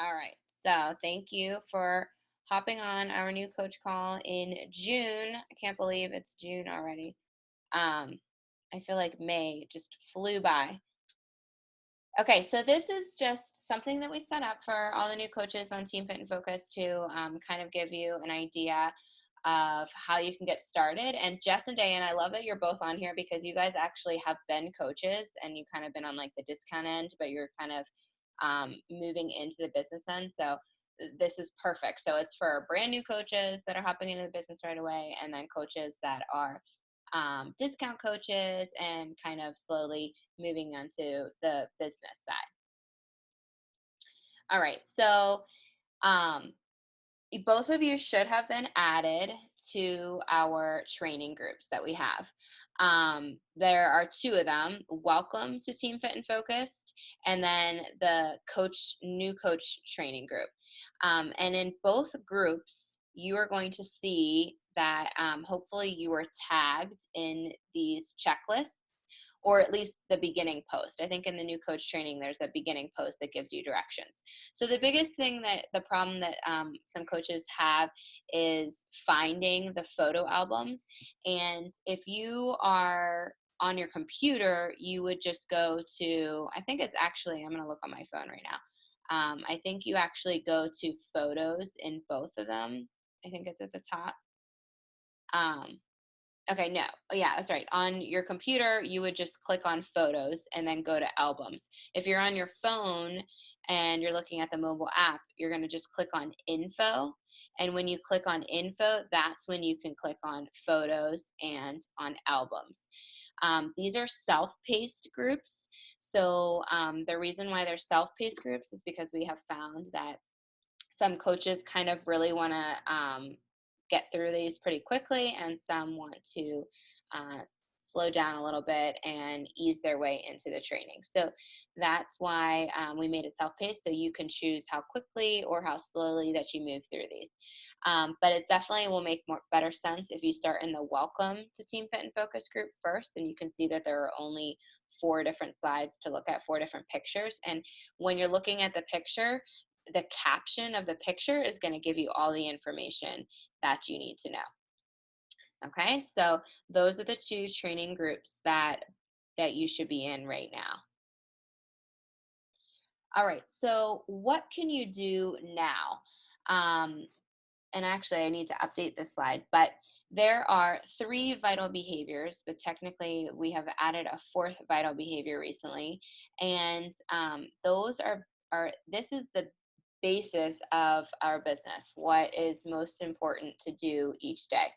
All right. So thank you for hopping on our new coach call in June. I can't believe it's June already. Um, I feel like May just flew by. Okay, so this is just something that we set up for all the new coaches on Team Fit and Focus to kind of give you an idea of how you can get started. And Jess and Diane, I love that you're both on here because you guys actually have been coaches and you kind of been on like the discount end, but you're kind of moving into the business end. So this is perfect. So it's for brand new coaches that are hopping into the business right away, and then coaches that are discount coaches and kind of slowly moving on to the business side. All right. So um, both of you should have been added to our training groups that we have. There are two of them. Welcome to Team Fit and Focused, and then the new coach training group. And in both groups, you are going to see that hopefully you were tagged in these checklists, or at least the beginning post. I think in the new coach training, there's a beginning post that gives you directions. So the biggest thing that the problem that some coaches have is finding the photo albums. And if you are on your computer, you would just go to, I think it's actually, I'm going to look on my phone right now. I think you actually go to photos in both of them. I think it's at the top. Um, Okay, no. Oh, yeah, that's right. On your computer, you would just click on photos and then go to albums. If you're on your phone and you're looking at the mobile app, you're going to just click on info. And when you click on info, that's when you can click on photos and on albums. These are self paced groups. So the reason why they're self paced groups is because we have found that some coaches kind of really want to get through these pretty quickly, and some want to uh, slow down a little bit and ease their way into the training. So that's why we made it self-paced, so you can choose how quickly or how slowly that you move through these. But it definitely will make more better sense if you start in the welcome to Team Fit and Focus group first, and you can see that there are only four different slides to look at, four different pictures. And when you're looking at the picture, the caption of the picture is going to give you all the information that you need to know. Okay, so those are the two training groups that you should be in right now. All right, so what can you do now? Um, and actually, I need to update this slide, but there are three vital behaviors, but technically, we have added a fourth vital behavior recently, and those are this is the basis of our business. What is most important to do each day?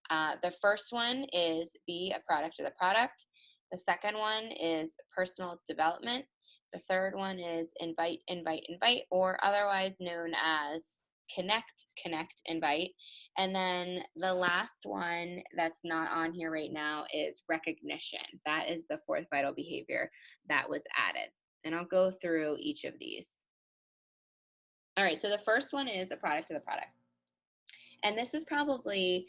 The first one is be a product of the product. The second one is personal development. The third one is invite, invite, invite, or otherwise known as connect, connect, invite. And then the last one that's not on here right now is recognition. That is the fourth vital behavior that was added. And I'll go through each of these. All right, so the first one is a product of the product. And this is probably,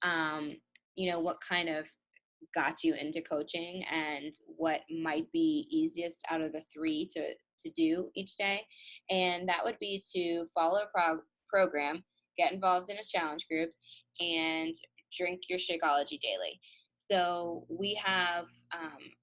um, what kind of got you into coaching and what might be easiest out of the three to do each day. And that would be to follow a program, get involved in a challenge group, and drink your Shakeology daily. So we have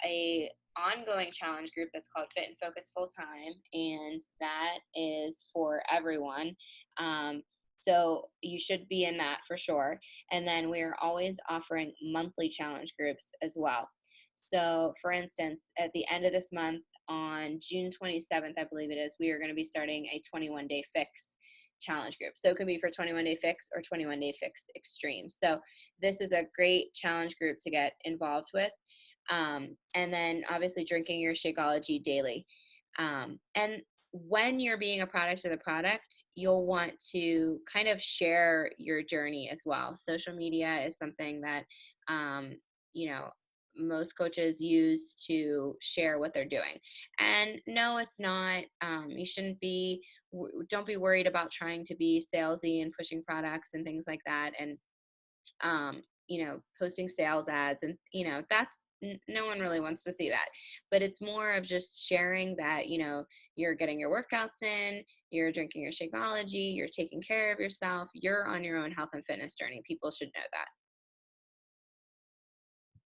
a ongoing challenge group that's called Fit and Focus Full Time, and that is for everyone. Um, so you should be in that for sure. And then we're always offering monthly challenge groups as well. So, for instance, at the end of this month, on June 27th, I believe it is, we are going to be starting a 21-day fix challenge group. So it could be for 21-day fix or 21-day fix extreme. So this is a great challenge group to get involved with. And then obviously drinking your Shakeology daily. And when you're being a product of the product, you'll want to kind of share your journey as well. Social media is something that, um, you know, most coaches use to share what they're doing. And no, it's not, you shouldn't be, don't be worried about trying to be salesy and pushing products and things like that. And, posting sales ads and, that's No one really wants to see that, but it's more of just sharing that, you're getting your workouts in, you're drinking your Shakeology, you're taking care of yourself, you're on your own health and fitness journey. People should know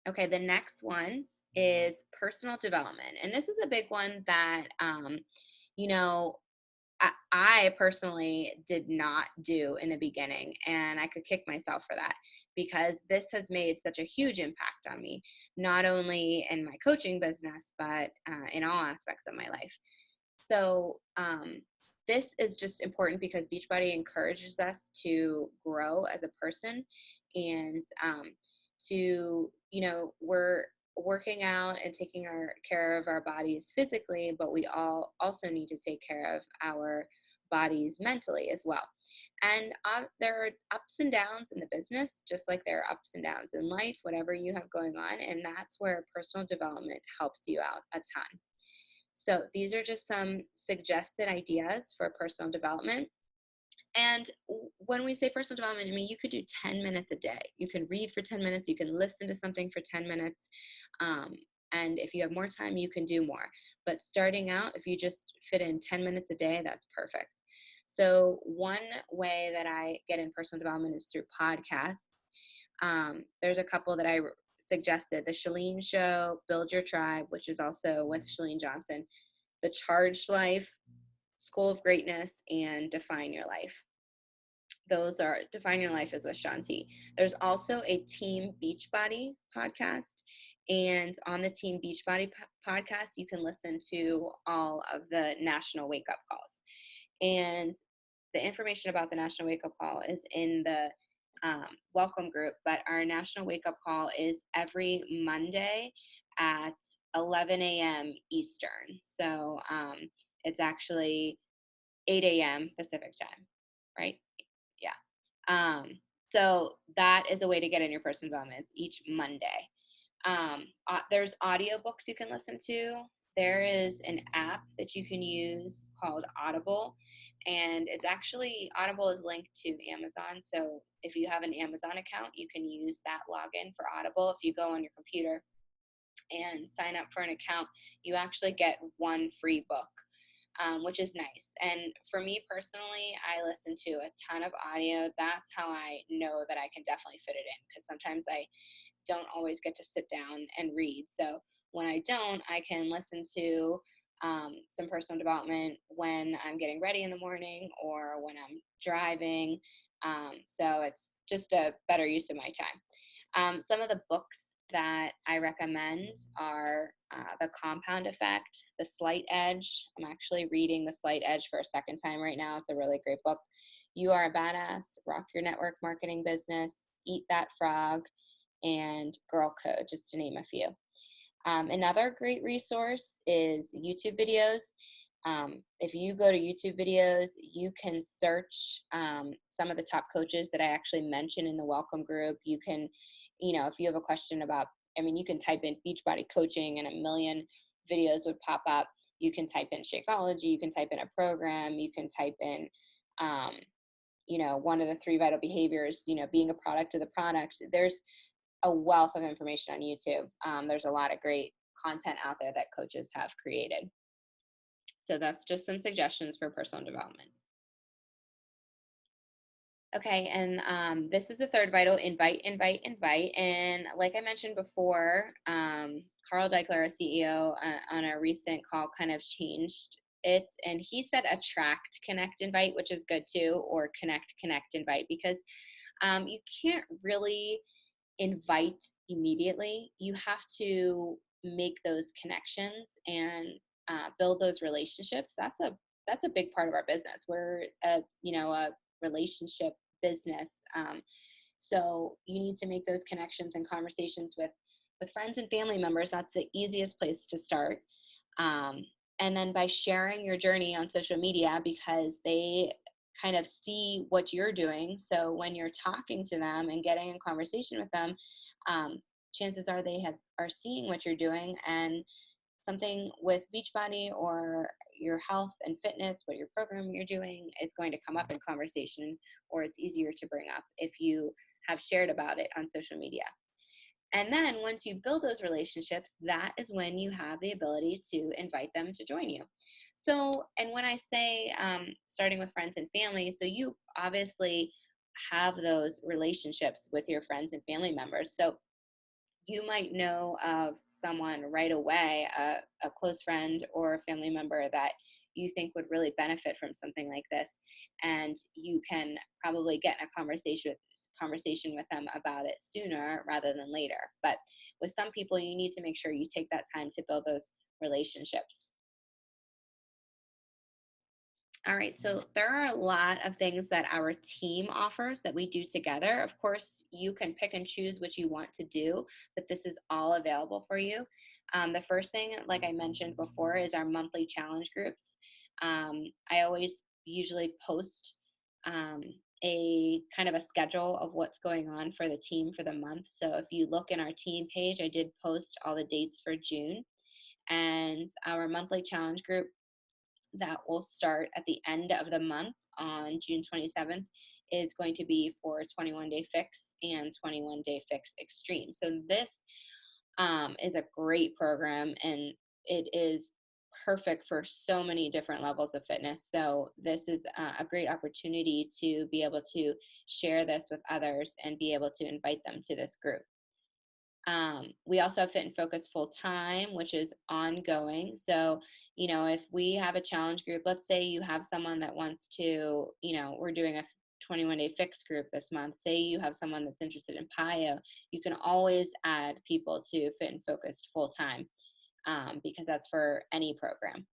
that. Okay, the next one is personal development. And this is a big one that, you know, I personally did not do in the beginning, and I could kick myself for that because this has made such a huge impact on me, not only in my coaching business, but in all aspects of my life. So, this is just important because Beachbody encourages us to grow as a person and we're working out and taking care of our bodies physically, but we all also need to take care of our bodies mentally as well. And there are ups and downs in the business, just like there are ups and downs in life, whatever you have going on. And that's where personal development helps you out a ton. So these are just some suggested ideas for personal development. And when we say personal development, I mean, you could do 10 minutes a day. You can read for 10 minutes, you can listen to something for 10 minutes. Um, and if you have more time, you can do more. But starting out, if you just fit in 10 minutes a day, that's perfect. So, one way that I get in personal development is through podcasts. There's a couple that I suggested: The Chalene Show, Build Your Tribe, which is also with Chalene Johnson, The Charged Life, School of Greatness, and Define Your Life. Those are Define Your Life is with Shanti. There's also a Team Beachbody podcast. And on the Team Beachbody podcast, you can listen to all of the national wake up calls. And the information about the National Wake Up Call is in the welcome group, but our National Wake Up Call is every Monday at 11 a.m. Eastern. So it's actually 8 a.m. Pacific time, right? Yeah. So that is a way to get in your personal development. It's each Monday. There's audiobooks you can listen to. There is an app that you can use called Audible, and it's actually Audible is linked to Amazon. So if you have an Amazon account, you can use that login for Audible. If you go on your computer and sign up for an account, you actually get one free book, which is nice. And for me personally, I listen to a ton of audio. That's how I know that I can definitely fit it in because sometimes I don't always get to sit down and read. So when I don't, I can listen to some personal development when I'm getting ready in the morning or when I'm driving. So it's just a better use of my time. Some of the books that I recommend are The Compound Effect, The Slight Edge. I'm actually reading The Slight Edge for a second time right now. It's a really great book. You Are a Badass, Rock Your Network Marketing Business, Eat That Frog, and Girl Code, just to name a few. Another great resource is YouTube videos. If you go to YouTube videos, you can search some of the top coaches that I actually mentioned in the welcome group. You can, if you have a question about, you can type in Beachbody coaching and a million videos would pop up. You can type in Shakeology, you can type in a program, you can type in, one of the three vital behaviors, being a product of the product. There's a wealth of information on YouTube. There's a lot of great content out there that coaches have created. So that's just some suggestions for personal development. Okay, and this is the third vital: invite, invite, invite. And like I mentioned before, Carl Deichler, our CEO, on a recent call kind of changed it. And he said attract, connect, invite, which is good too, or connect, connect, invite, because you can't really invite immediately. You have to make those connections and build those relationships. That's a big part of our business. We're a relationship business, so you need to make those connections and conversations with friends and family members. That's the easiest place to start. And then by sharing your journey on social media, because they kind of see what you're doing. So when you're talking to them and getting in conversation with them, chances are are seeing what you're doing, and something with Beachbody or your health and fitness, what your program you're doing, is going to come up in conversation, or it's easier to bring up if you have shared about it on social media. And then once you build those relationships, that is when you have the ability to invite them to join you. So, and when I say starting with friends and family, so you obviously have those relationships with your friends and family members. So you might know of someone right away, a close friend or a family member that you think would really benefit from something like this, and you can probably get in a conversation with them about it sooner rather than later. But with some people, you need to make sure you take that time to build those relationships. All right, so there are a lot of things that our team offers that we do together. Of course, you can pick and choose what you want to do, but this is all available for you. The first thing, like I mentioned before, is our monthly challenge groups. I always usually post um, a kind of a schedule of what's going on for the team for the month. So if you look in our team page, I did post all the dates for June, and our monthly challenge group that will start at the end of the month on June 27th is going to be for 21 Day Fix and 21 Day Fix Extreme. So this is a great program, and it is perfect for so many different levels of fitness. So this is a great opportunity to be able to share this with others and be able to invite them to this group. We also have Fit and Focus full time, which is ongoing. So, if we have a challenge group, let's say you have someone that wants to, we're doing a 21 Day Fix group this month. Say you have someone that's interested in PIO, you can always add people to Fit and Focused full time, because that's for any program.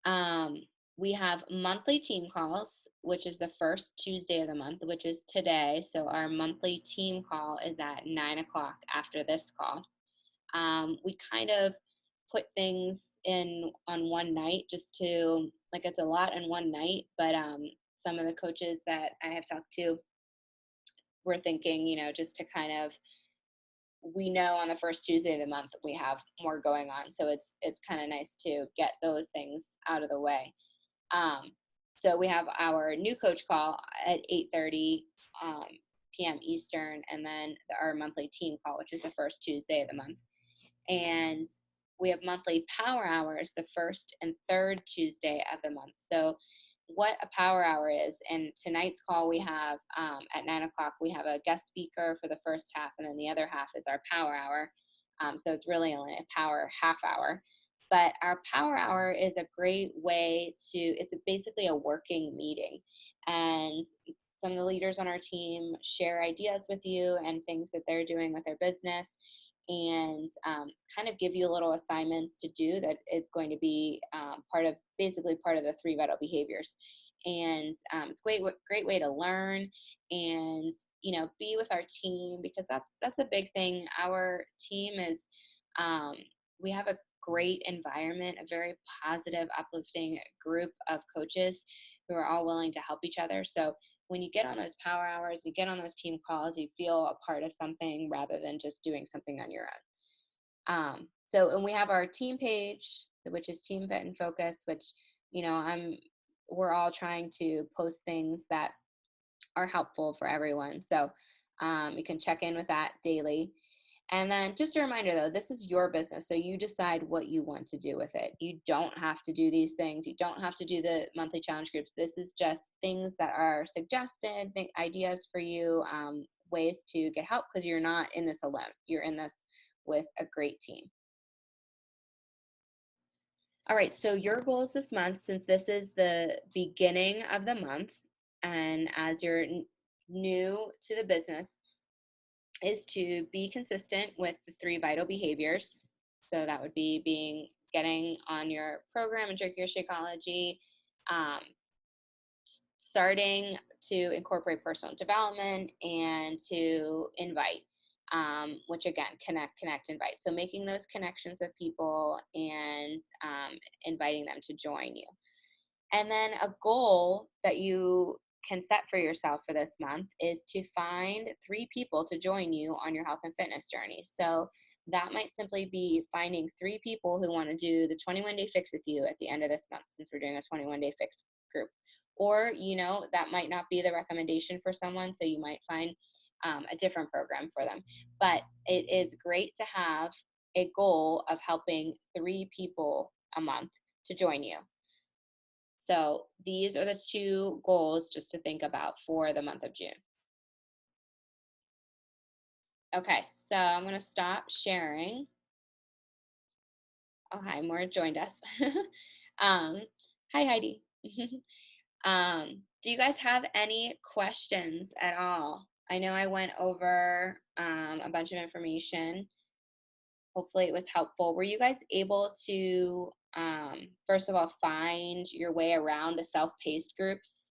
Um, we have monthly team calls, which is the first Tuesday of the month, which is today. So our monthly team call is at 9 o'clock after this call. We kind of put things in on one night just to, like, it's a lot in one night, but some of the coaches that I have talked to were thinking, just to kind of, we know on the first Tuesday of the month we have more going on, so it's kind of nice to get those things out of the way. Um, so we have our new coach call at 8:30 p.m. Eastern, and then our monthly team call, which is the first Tuesday of the month. And we have monthly power hours the first and third Tuesday of the month. So what a power hour is, and tonight's call we have at 9 o'clock, we have a guest speaker for the first half, and then the other half is our power hour. So it's really only a power half hour. But our power hour is a great way to, it's basically a working meeting. And some of the leaders on our team share ideas with you and things that they're doing with their business, and kind of give you little assignments to do that is going to be basically part of the three vital behaviors. And it's great way to learn and be with our team, because that's a big thing. Our team is um, we have a great environment, a very positive, uplifting group of coaches who are all willing to help each other. So when you get on those power hours, you get on those team calls, you feel a part of something rather than just doing something on your own. And we have our team page, which is Team Fit and Focus, which, we're all trying to post things that are helpful for everyone. So you can check in with that daily. And then just a reminder though, this is your business. So you decide what you want to do with it. You don't have to do these things. You don't have to do the monthly challenge groups. This is just things that are suggested, ideas for you, ways to get help, because you're not in this alone. You're in this with a great team. All right, so your goals this month, since this is the beginning of the month, and as you're new to the business, is to be consistent with the three vital behaviors. So that would be getting on your program and drink your Shakeology, um, starting to incorporate personal development, and to invite, which again, connect, invite. So making those connections with people and inviting them to join you. And then a goal that you can set for yourself for this month is to find three people to join you on your health and fitness journey. So that might simply be finding three people who want to do the 21 Day Fix with you at the end of this month, since we're doing a 21 Day Fix group. Or, that might not be the recommendation for someone. So you might find a different program for them. But it is great to have a goal of helping 3 people a month to join you. So these are the 2 goals just to think about for the month of June. Okay, so I'm going to stop sharing. Oh, hi, Maura joined us. um, Hi, Heidi. Do you guys have any questions at all? I know I went over a bunch of information. Hopefully, it was helpful. Were you guys able to, first of all, find your way around the self paced groups?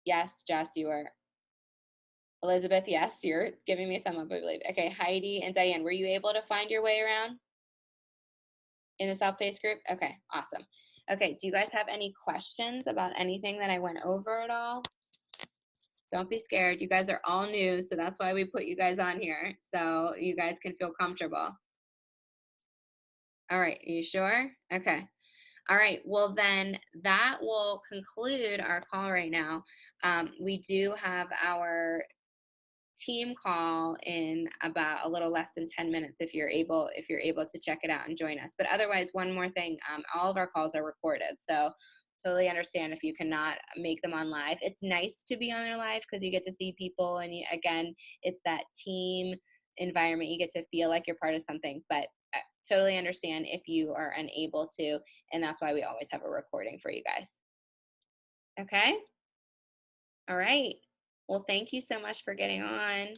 Yes, Jess, you were. Elizabeth, yes, you're giving me a thumb up, I believe. Okay, Heidi and Diane, were you able to find your way around in the self paced group? Okay, awesome. Okay, do you guys have any questions about anything that I went over at all? Don't be scared. You guys are all new, so that's why we put you guys on here, so you guys can feel comfortable. All right, are you sure? Okay. All right, well, then that will conclude our call right now. We do have our team call in about a little less than 10 minutes if you're able to check it out and join us. But otherwise, one more thing, all of our calls are recorded, so totally understand if you cannot make them on live. It's nice to be on their live because you get to see people, and again, it's that team environment. You get to feel like you're part of something, but totally understand if you are unable to, and that's why we always have a recording for you guys. Okay. All right. Well, thank you so much for getting on.